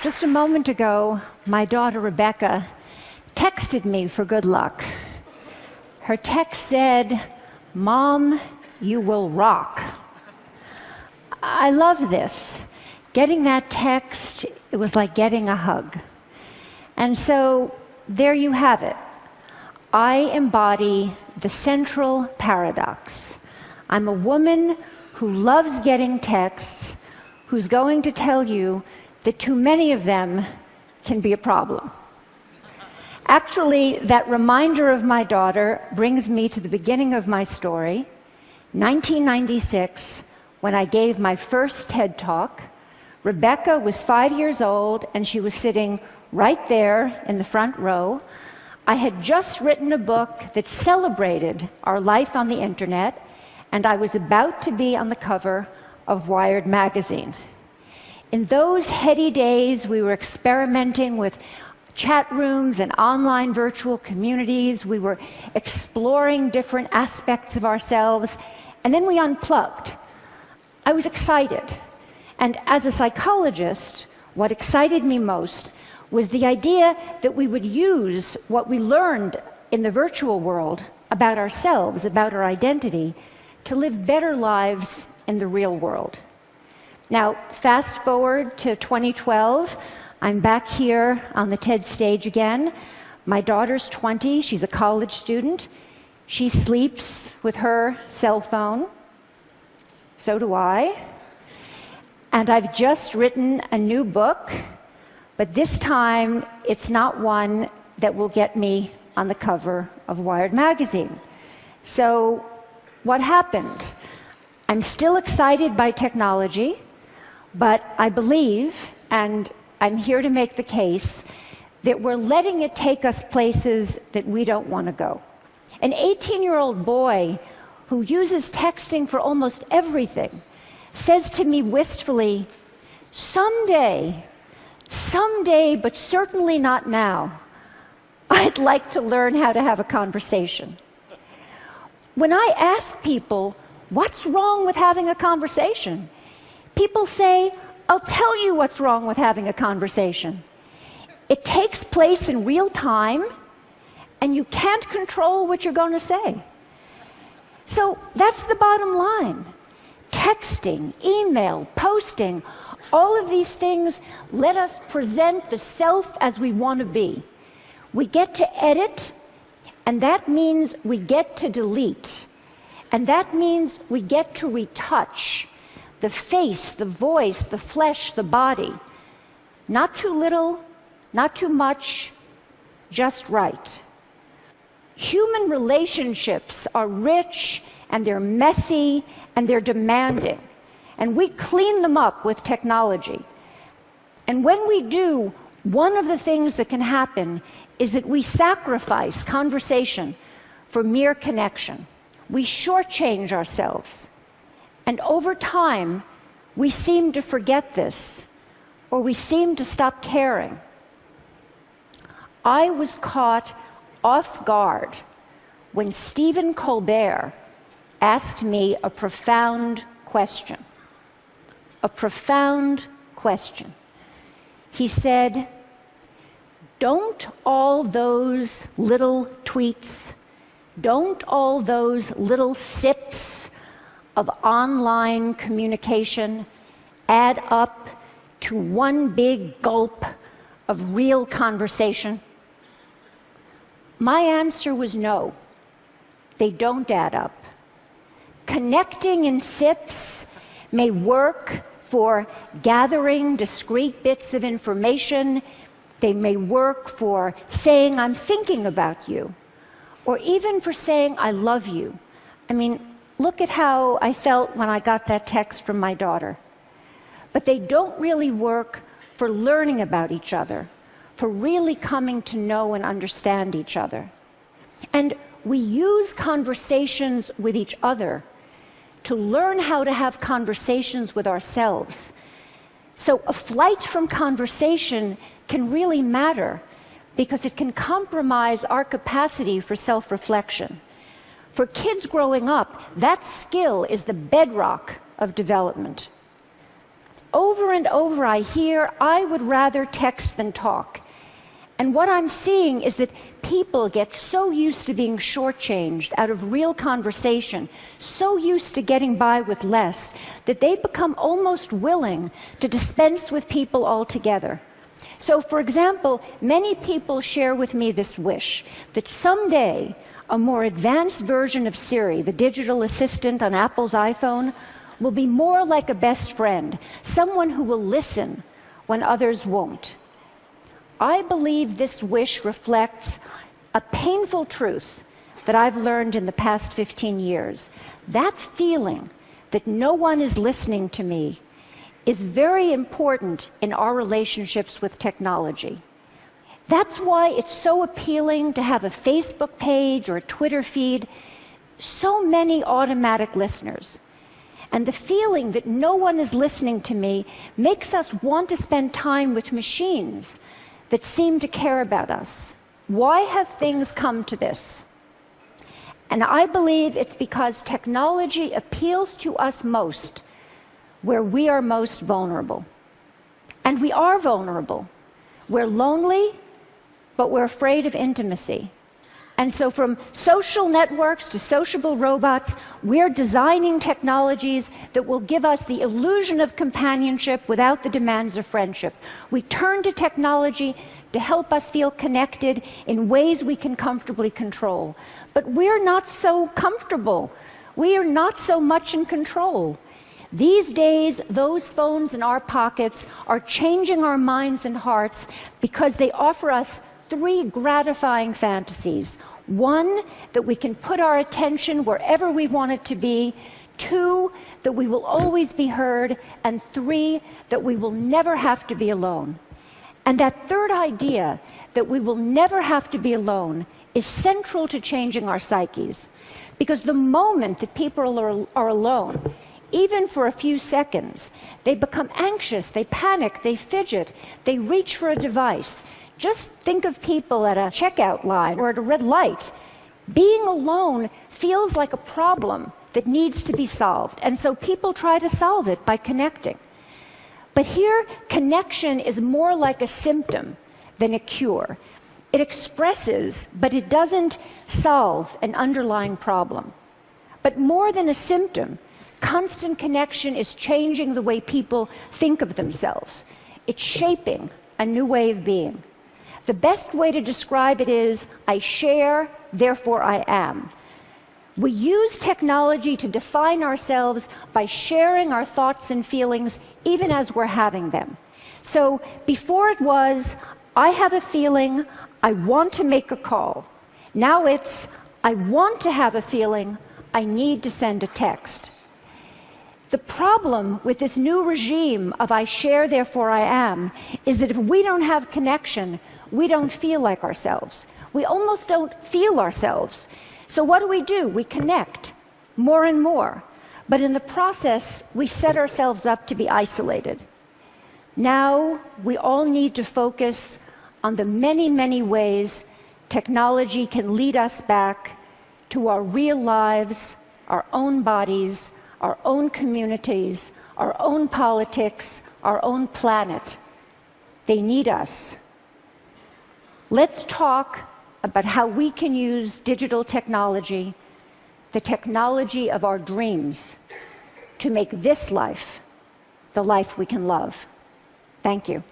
Just a moment ago, my daughter Rebecca texted me for good luck. Her text said, "Mom, you will rock." I love this. Getting that text, it was like getting a hug. And so there you have it. I embody the central paradox. I'm a woman who loves getting texts, who's going to tell you that too many of them can be a problem. Actually, that reminder of my daughter brings me to the beginning of my story, 1996, when I gave my first TED Talk. Rebecca was 5 years old, and she was sitting right there in the front row. I had just written a book that celebrated our life on the internet, and I was about to be on the cover of Wired magazine. In those heady days, we were experimenting with chat rooms and online virtual communities. We were exploring different aspects of ourselves, and then we unplugged. I was excited. And as a psychologist, what excited me most was the idea that we would use what we learned in the virtual world about ourselves, about our identity, to live better lives in the real world. Now, fast forward to 2012, I'm back here on the TED stage again. My daughter's 20, she's a college student. She sleeps with her cell phone. So do I. And I've just written a new book, but this time it's not one that will get me on the cover of Wired magazine. So what happened? I'm still excited by technology, but I believe, and I'm here to make the case, that we're letting it take us places that we don't want to go. An 18-year-old boy who uses texting for almost everything says to me wistfully, someday, but certainly not now, I'd like to learn how to have a conversation. When I ask people, what's wrong with having a conversation? People say, I'll tell you what's wrong with having a conversation. It takes place in real time, and you can't control what you're going to say. So that's the bottom line. Texting, email, posting, all of these things let us present the self as we want to be. We get to edit, and that means we get to delete. And that means we get to retouch the face, the voice, the flesh, the body. Not too little, not too much, just right. Human relationships are rich, and they're messy, and they're demanding. And we clean them up with technology. And when we do, one of the things that can happen is that we sacrifice conversation for mere connection. We shortchange ourselves. And over time, we seem to forget this, or we seem to stop caring. I was caught off guard when Stephen Colbert asked me a profound question. A profound question. He said, don't all those little tweets, don't all those little sips of online communication add up to one big gulp of real conversation? My answer was no, they don't add up. Connecting in sips may work for gathering discrete bits of information. They may work for saying, I'm thinking about you, or even for saying, I love you. I mean, look at how I felt when I got that text from my daughter. But they don't really work for learning about each other, for really coming to know and understand each other. And we use conversations with each other to learn how to have conversations with ourselves. So a flight from conversation can really matter because it can compromise our capacity for self-reflection. For kids growing up, that skill is the bedrock of development. Over and over I hear, I would rather text than talk. And what I'm seeing is that people get so used to being shortchanged out of real conversation, so used to getting by with less, that they become almost willing to dispense with people altogether. So, for example, many people share with me this wish that someday a more advanced version of Siri, the digital assistant on Apple's iPhone, will be more like a best friend, someone who will listen when others won't. I believe this wish reflects a painful truth that I've learned in the past 15 years. That feeling that no one is listening to me is very important in our relationships with technology. That's why it's so appealing to have a Facebook page or a Twitter feed, so many automatic listeners. And the feeling that no one is listening to me makes us want to spend time with machines that seem to care about us. Why have things come to this? And I believe it's because technology appeals to us most where we are most vulnerable. And we are vulnerable. We're lonely, but we're afraid of intimacy. And so from social networks to sociable robots, we're designing technologies that will give us the illusion of companionship without the demands of friendship. We turn to technology to help us feel connected in ways we can comfortably control. But we're not so comfortable. We are not so much in control. These days, those phones in our pockets are changing our minds and hearts because they offer us three gratifying fantasies. One, that we can put our attention wherever we want it to be. Two, that we will always be heard. And three, that we will never have to be alone. And that third idea, that we will never have to be alone, is central to changing our psyches. Because the moment that people are alone, even for a few seconds, they become anxious, they panic, they fidget, they reach for a device. Just think of people at a checkout line or at a red light. Being alone feels like a problem that needs to be solved, and so people try to solve it by connecting. But here, connection is more like a symptom than a cure. It expresses, but it doesn't solve an underlying problem. But more than a symptom, constant connection is changing the way people think of themselves. It's shaping a new way of being. The best way to describe it is, I share, therefore I am. We use technology to define ourselves by sharing our thoughts and feelings even as we're having them. So before it was, I have a feeling, I want to make a call. Now it's, I want to have a feeling, I need to send a text. The problem with this new regime of I share, therefore I am, is that if we don't have connection, we don't feel like ourselves. We almost don't feel ourselves. So what do? We connect more and more. But in the process, we set ourselves up to be isolated. Now, we all need to focus on the many, many ways technology can lead us back to our real lives, our own bodies, our own communities, our own politics, our own planet. They need us. Let's talk about how we can use digital technology, the technology of our dreams, to make this life the life we can love. Thank you.